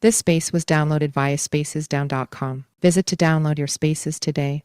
This space was downloaded via spacesdown.com. Visit to download your spaces today.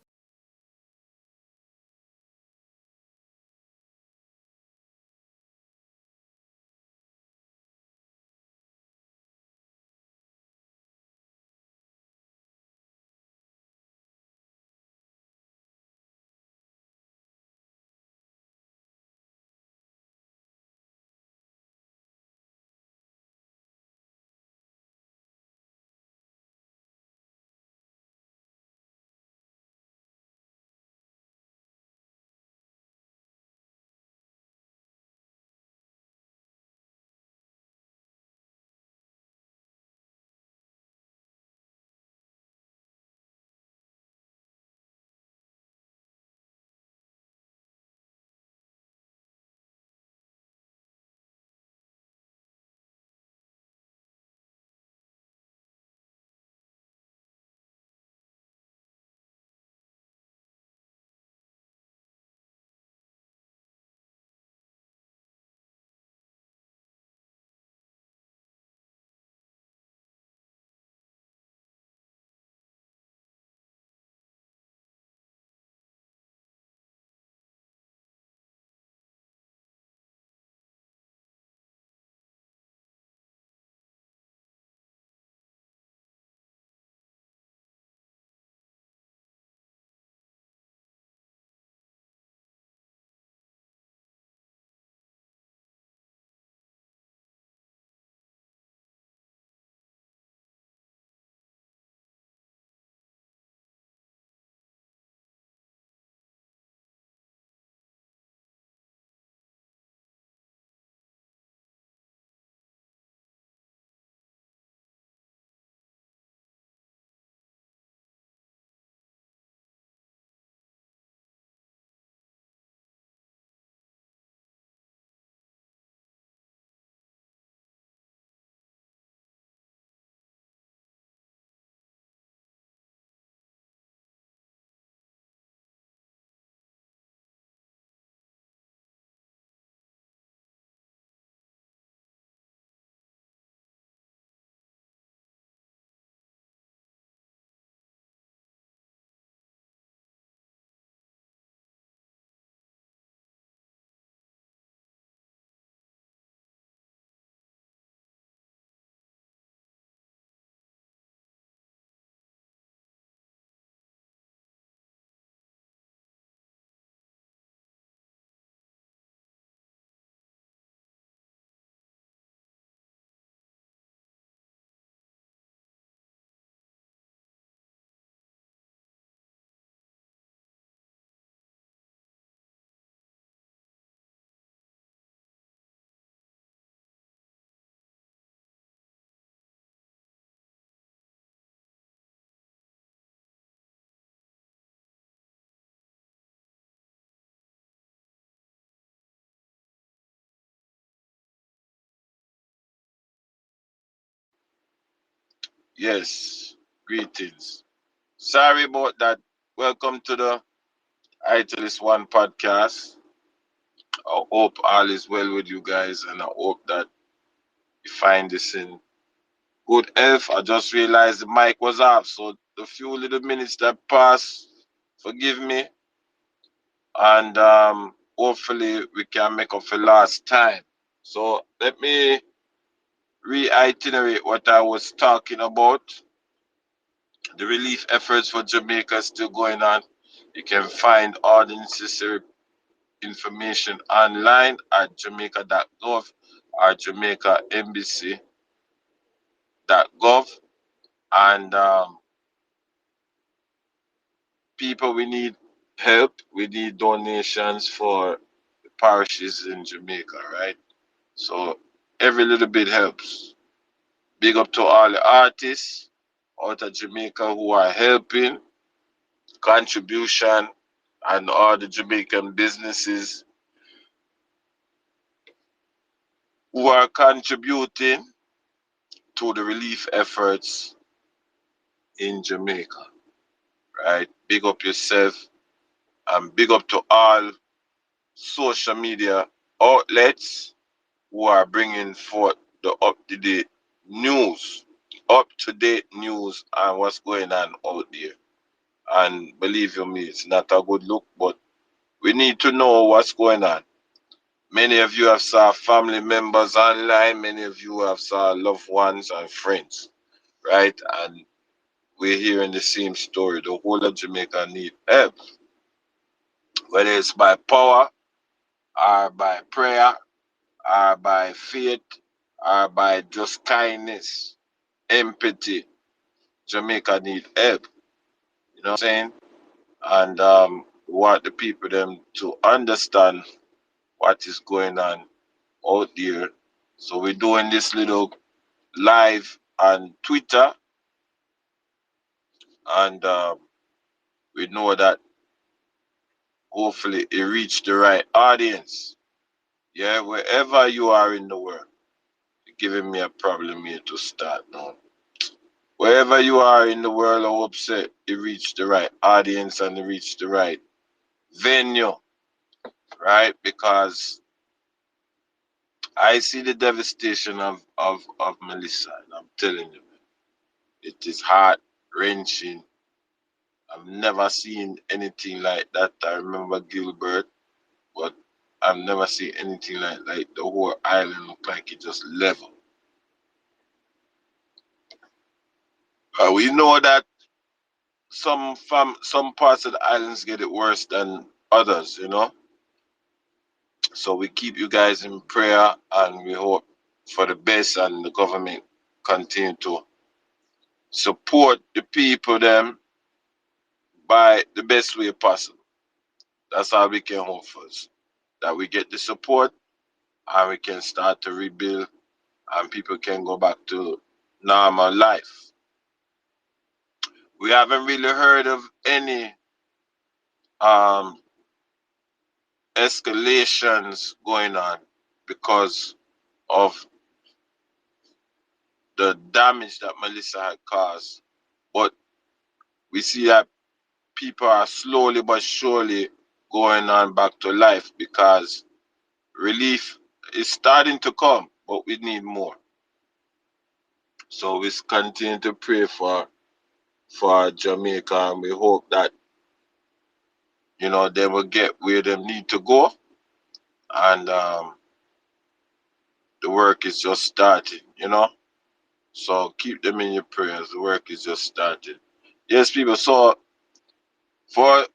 Yes, greetings. Sorry about that. Welcome to the Italist One podcast. I hope all is well with you guys, and I hope that you find this in good health. I just realized the mic was off, so the few little minutes that passed, forgive me, and hopefully we can make up for last time. So let me reiterate what I was talking about. The relief efforts for Jamaica are still going on. You can find all the necessary information online at jamaica.gov or jamaicaembassy.gov. And people, we need help. We need donations for the parishes in Jamaica, right? So every little bit helps. Big up to all the artists out of Jamaica who are helping, contribution, and all the Jamaican businesses who are contributing to the relief efforts in Jamaica, right? Big up yourself and big up to all social media outlets who are bringing forth the up to date news. up-to-date news on what's going on out there. And believe you me, it's not a good look, but we need to know what's going on. Many of you have saw family members online. Many of you have saw loved ones and friends, right? And we're hearing the same story. The whole of Jamaica need help, whether it's by power or by prayer or by faith or by just kindness, empathy. Jamaica need help. You know what I'm saying? And we want the people them to understand what is going on out there. So we're doing this little live on Twitter, and we know that hopefully it reached the right audience. Yeah, wherever you are in the world, you're giving me a problem here to start now. Wherever you are in the world, I hope say it reached the right audience and it reached the right venue, right? Because I see the devastation of Melissa, and I'm telling you, it is heart wrenching. I've never seen anything like that. I remember Gilbert, but I've never seen anything like the whole island look like it just level. We know that some parts of the islands get it worse than others, you know. So we keep you guys in prayer, and we hope for the best, and the government continue to support the people them by the best way possible. That's all we can hope for. That we get the support and we can start to rebuild and people can go back to normal life. We haven't really heard of any um, escalations going on because of the damage that Melissa had caused. But we see that people are slowly but surely going on back to life because relief is starting to come, but we need more. So we continue to pray for Jamaica, and we hope that they will get where they need to go, and the work is just starting. So keep them in your prayers. The work is just starting. Yes, people. So for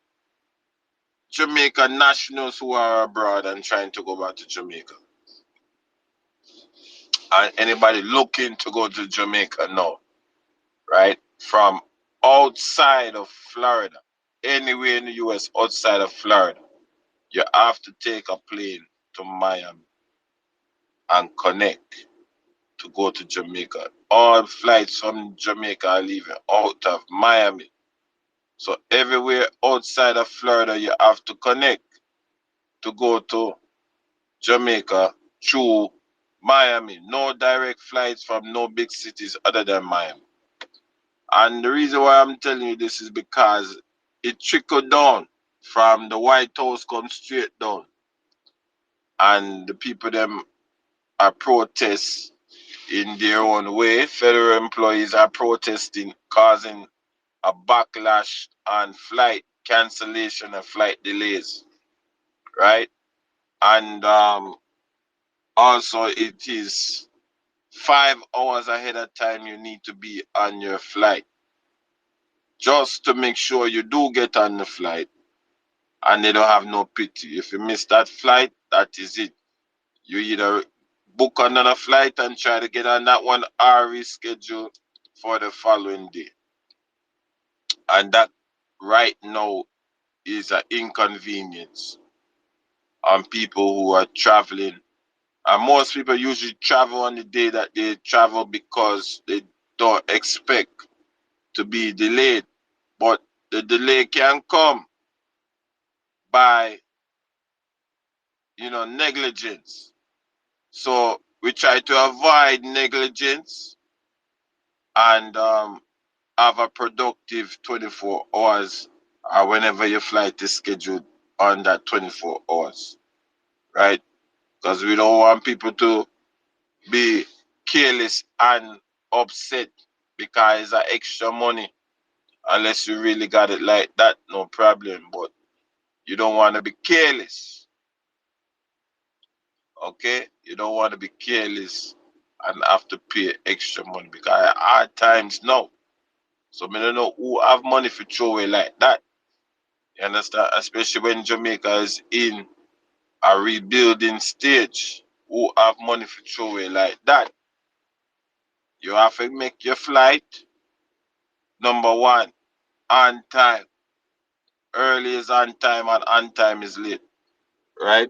Jamaica nationals who are abroad and trying to go back to Jamaica, and anybody looking to go to Jamaica now, right? From outside of Florida, anywhere in the US outside of Florida, you have to take a plane to Miami and connect to go to Jamaica. All flights from Jamaica are leaving out of Miami. So everywhere outside of Florida, you have to connect to go to Jamaica through Miami. No direct flights from no big cities other than Miami. And the reason why I'm telling you this is because it trickled down from the White House, come straight down. And the people them are protest in their own way. Federal employees are protesting, causing a backlash on flight cancellation and flight delays, right? And also it is 5 hours ahead of time you need to be on your flight just to make sure you do get on the flight and they don't have no pity. If you miss that flight, that is it. You either book another flight and try to get on that one or reschedule for the following day. And that right now is an inconvenience on people who are traveling. And most people usually travel on the day that they travel because they don't expect to be delayed. But the delay can come by, negligence. So we try to avoid negligence and have a productive 24 hours whenever your flight is scheduled on that 24 hours, right? Because we don't want people to be careless and upset because it's a extra money. Unless you really got it like that, no problem. But you don't want to be careless. Okay? You don't want to be careless and have to pay extra money because hard times now. So I don't know who have money for throw away like that. You understand? Especially when Jamaica is in a rebuilding stage. Who have money for throw away like that? You have to make your flight number one on time. Early is on time and on time is late. Right?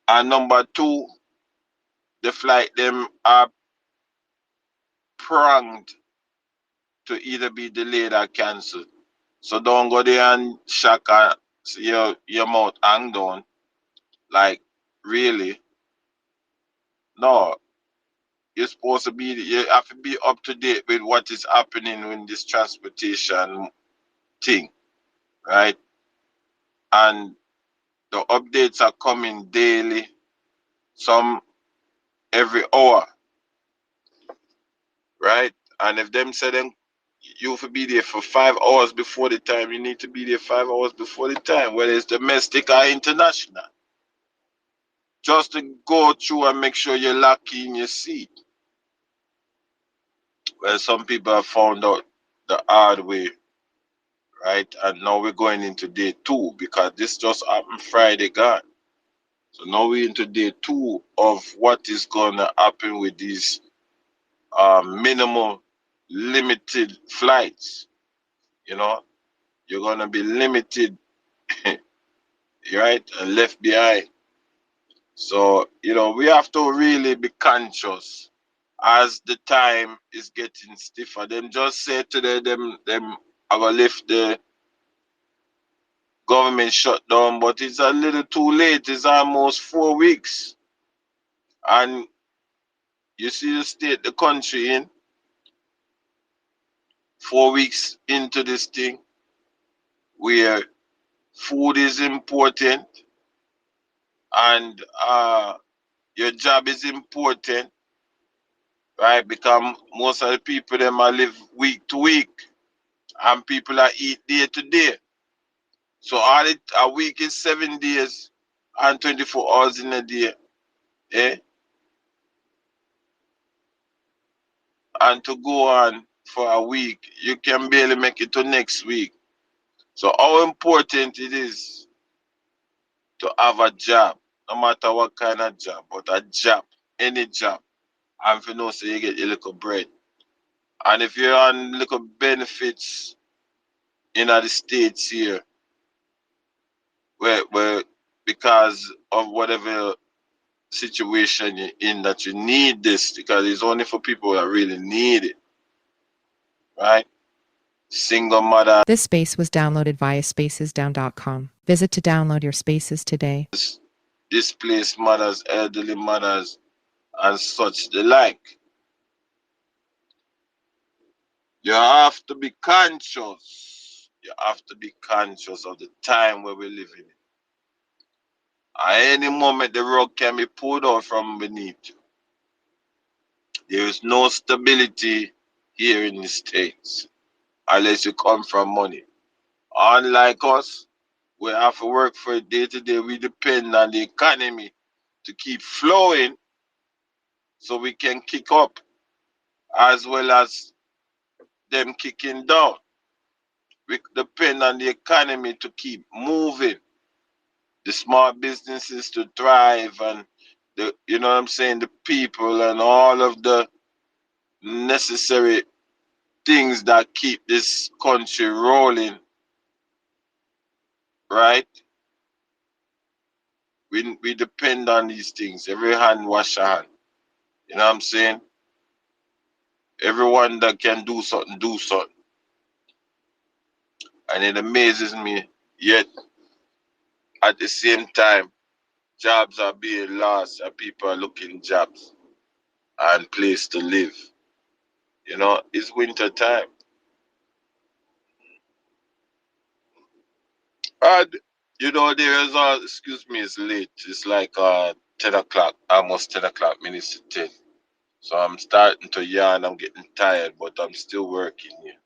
And number two, the flight them are pronged to either be delayed or cancelled. So don't go there and shock and see your mouth hang down. Like, really? No. You're supposed to be, you have to be up to date with what is happening in this transportation thing, right? And the updates are coming daily, some every hour, right? And if them say them you have to be there for 5 hours before the time, you need to be there 5 hours before the time, whether it's domestic or international. Just to go through and make sure you're lucky in your seat. Well, some people have found out the hard way, right? And now we're going into day two because this just happened Friday gone. So now we're into day two of what is going to happen with these minimal limited flights. You know, you're going to be limited, right? And left behind. So, we have to really be conscious as the time is getting stiffer. Them just say today them I gonna lift the government shutdown, but it's a little too late. It's almost 4 weeks. And you see the state the country in 4 weeks into this thing where food is important and your job is important, right? Because most of the people them are live week to week and people are eat day to day. So a week is 7 days and 24 hours in a day. Eh? And to go on for a week, you can barely make it to next week. So how important it is to have a job, no matter what kind of job, but a job, any job. And if you know, so you get your little bread. And if you're on little benefits in the States here, where because of whatever situation you're in that you need this, because it's only for people that really need it, right? Single mother, This space was downloaded via spacesdown.com. Visit to download your spaces today. displaced mothers, elderly mothers, and such the like. You have to be conscious. You have to be conscious of the time where we live in. At any moment, the rug can be pulled out from beneath you. There is no stability here in the States unless you come from money. Unlike us, we have to work for it day to day. We depend on the economy to keep flowing so we can kick up as well as them kicking down. We depend on the economy to keep moving, the small businesses to thrive, and the people and all of the necessary things that keep this country rolling, right? We depend on these things. Every hand wash a hand. You know what I'm saying? Everyone that can do something, do something. And it amazes me, yet at the same time, jobs are being lost and people are looking jobs and place to live. It's winter time. And there is excuse me, it's late. It's like 10 o'clock, almost 10 o'clock, minutes to 10. So I'm starting to yawn. I'm getting tired, but I'm still working here.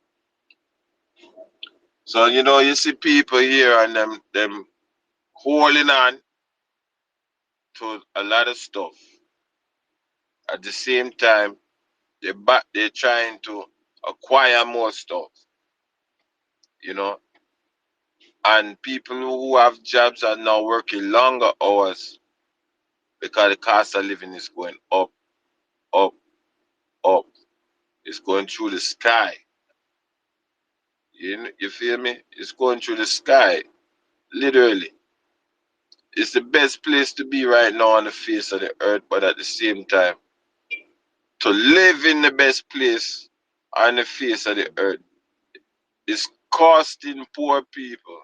So you see people here and them holding on to a lot of stuff. At the same time, they're trying to acquire more stuff, you know. And people who have jobs are now working longer hours because the cost of living is going up, up, up. It's going through the sky. You feel me? It's going through the sky, literally. It's the best place to be right now on the face of the earth, but at the same time, to live in the best place on the face of the earth is costing poor people,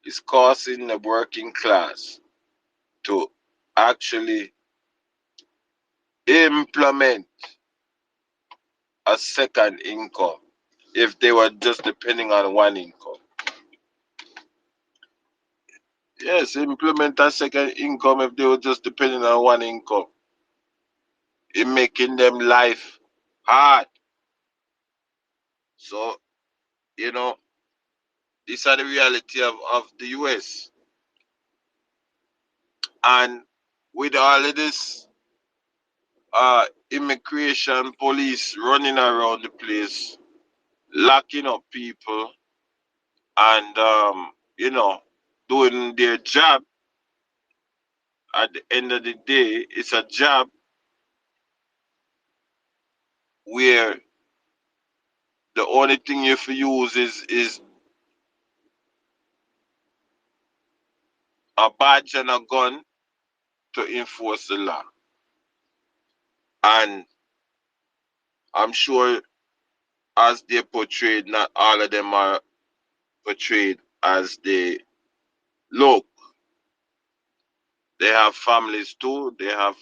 it's costing the working class to actually implement a second income if they were just depending on one income. Yes, implement a second income if they were just depending on one income. In making them life hard. So, you know, these are the reality of the US. And with all of this immigration police running around the place, locking up people and doing their job, at the end of the day, it's a job where the only thing you have to use is a badge and a gun to enforce the law. And I'm sure as they're portrayed, not all of them are portrayed as they look. They have families too, they have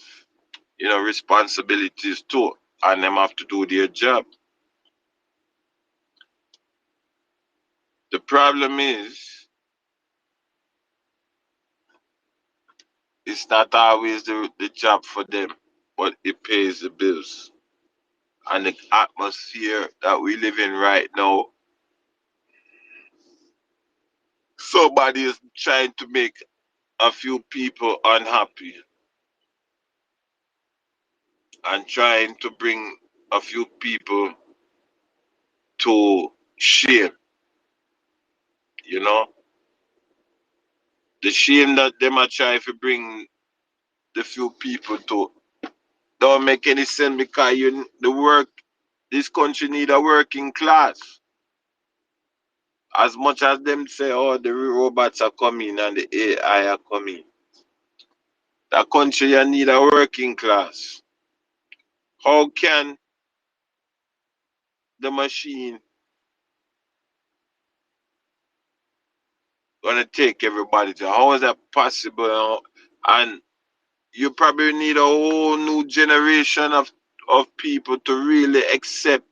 responsibilities too, and them have to do their job. The problem is it's not always the job for them, but it pays the bills. And the atmosphere that we live in right now, somebody is trying to make a few people unhappy and trying to bring a few people to shame, you know. The shame that them are trying to bring the few people to don't make any sense because this country need a working class. As much as them say, oh, the robots are coming and the AI are coming, that country you need a working class. How can the machine gonna take everybody to? How is that possible? And you probably need a whole new generation of people to really accept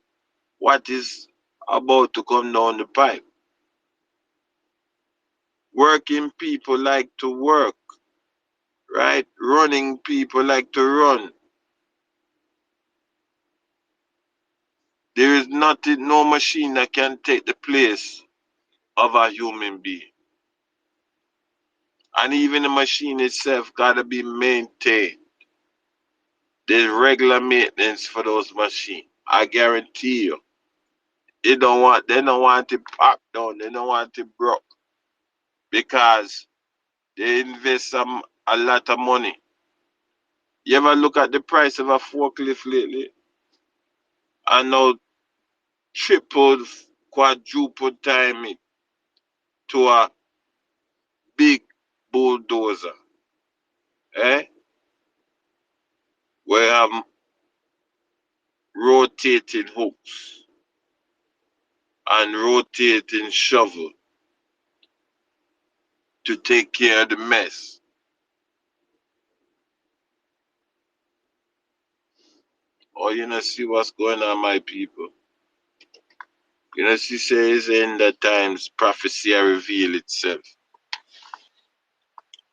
what is about to come down the pipe. Working people like to work, right? Running people like to run. There is nothing, no machine that can take the place of a human being. And even the machine itself gotta be maintained. There's regular maintenance for those machines. I guarantee you. They don't want it popped down, they don't want it broke. Because they invest a lot of money. You ever look at the price of a forklift lately? And now tripled, quadrupled time it to a big bulldozer, eh? Where have rotating hooks and rotating shovel to take care of the mess. Or you know see what's going on, my people. You know she says in the times prophecy reveal itself.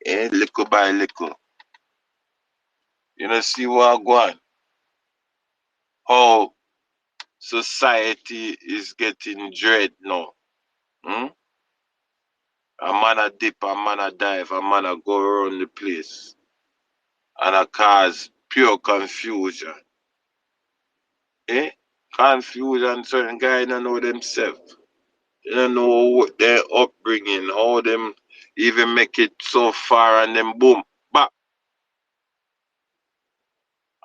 Eh, little by little. You know see what going on. how society is getting dread now. Hmm? A man a dip, a man a dive, a man a go around the place and a cause pure confusion. Eh? Confusion, certain guys don't know themselves. They don't know what their upbringing, how them even make it so far and then boom, back.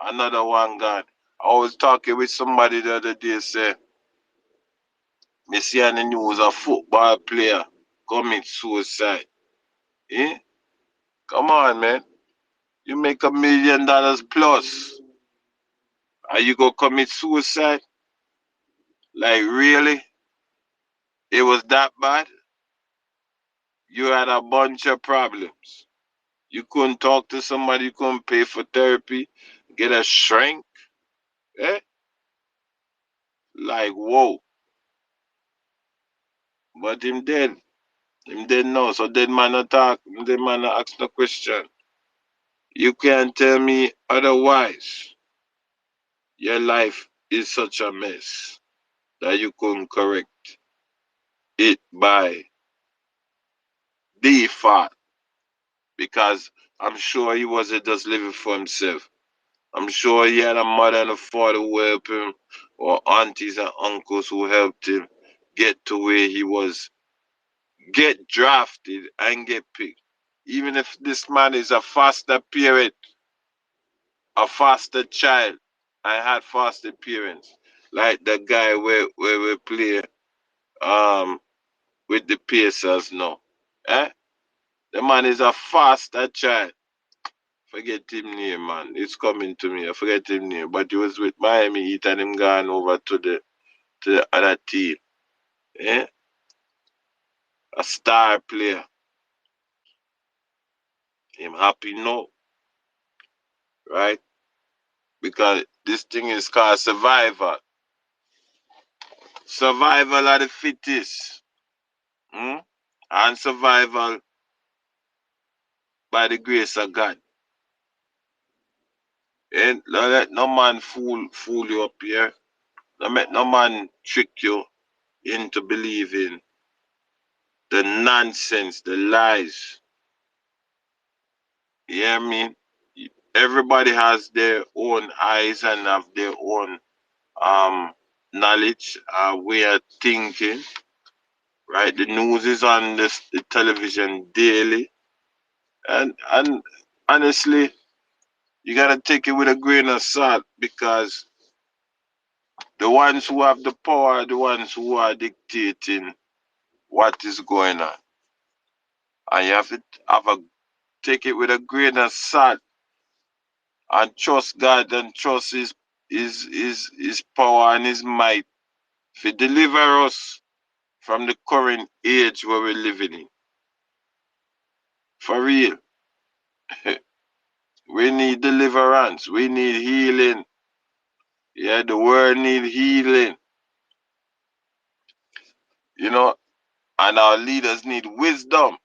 Another one gone. I was talking with somebody the other day, say, me see on the news a football player commit suicide. Eh? Come on, man. You make $1 million plus. Are you gonna commit suicide? Like really? It was that bad? You had a bunch of problems. You couldn't talk to somebody, you couldn't pay for therapy, get a shrink. Eh? Like whoa. But him dead. Him dead now. So dead man not talk. Dead man not ask no question. You can't tell me otherwise. Your life is such a mess that you couldn't correct it by default. Because I'm sure he wasn't just living for himself. I'm sure he had a mother and a father who helped him, or aunties and uncles who helped him get to where he was, get drafted and get picked. Even if this man is a foster parent, a foster child, I had foster parents, like the guy where we play um with the Pacers now. Eh? The man is a foster child. Forget him name, man. It's coming to me. I forget him name. But he was with Miami Heat and him gone over to the other team. Eh? A star player. Him happy no, right? Because this thing is called survival. Survival of the fittest. Hmm? And survival by the grace of God. And don't let no man fool you up here. Don't let no man trick you into believing the nonsense, the lies. You hear me? Everybody has their own eyes and have their own um knowledge, way of thinking, right? The news is on the television daily, and honestly, you gotta take it with a grain of salt because the ones who have the power are the ones who are dictating what is going on, and you have to take it with a grain of salt and trust God and trust His power and His might to deliver us from the current age where we're living in. For real. We need deliverance. We need healing. Yeah, the world need healing. You know, and our leaders need wisdom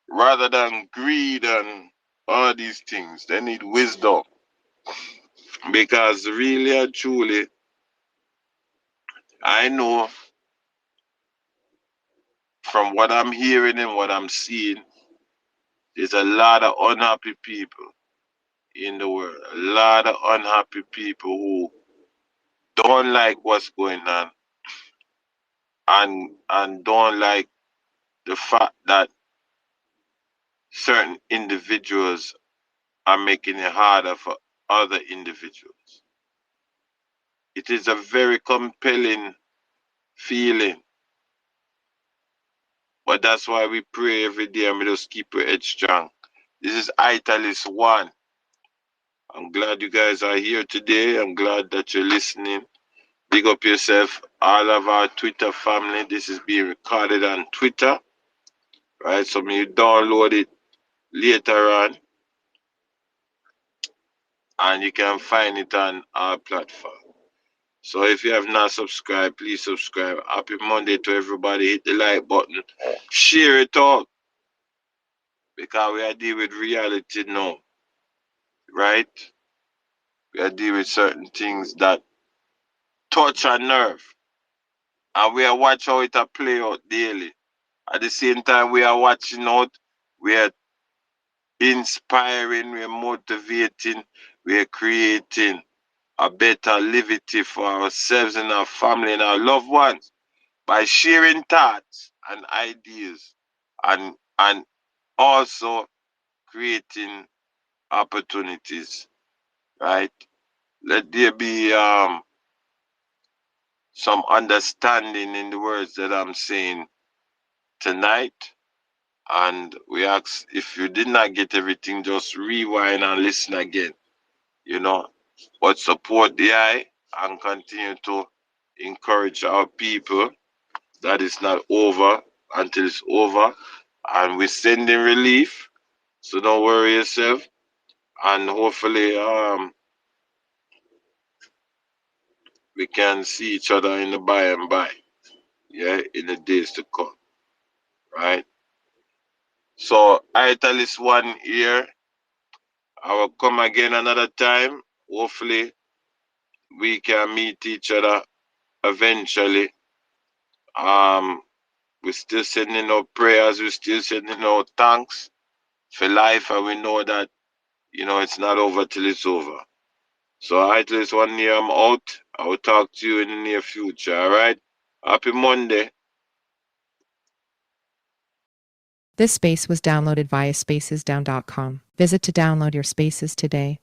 rather than greed and all these things. They need wisdom. Because really and truly, I know from what I'm hearing and what I'm seeing, there's a lot of unhappy people in the world. A lot of unhappy people who don't like what's going on and don't like the fact that certain individuals are making it harder for other individuals. It is a very compelling feeling, but that's why we pray every day and we just keep our head strong. This is Italis One. I'm glad you guys are here today. I'm glad that you're listening. Big up yourself, all of our Twitter family. This is being recorded on Twitter, right? So when you download it later on, and you can find it on our platform. So if you have not subscribed, please subscribe. Happy Monday to everybody. Hit the like button. Share it out. Because we are dealing with reality now. Right? We deal with certain things that touch a nerve. And we are watching how it a play out daily. At the same time, we are watching out, we are inspiring, we are motivating, we are creating a better livity for ourselves and our family and our loved ones by sharing thoughts and ideas and also creating opportunities, right? Let there be some understanding in the words that I'm saying tonight. And we ask, if you did not get everything, just rewind and listen again, you know. But support the eye and continue to encourage our people that it's not over until it's over. And we're sending relief. So don't worry yourself. And hopefully we can see each other in the by and by. Yeah, in the days to come. Right? So I tell this one here. I will come again another time. Hopefully we can meet each other eventually. Um, we're still sending out prayers, we're still sending out thanks for life, and we know that it's not over till it's over. So I tell this one year I'm out. I will talk to you in the near future, alright? Happy Monday. This space was downloaded via spacesdown.com. Visit to download your spaces today.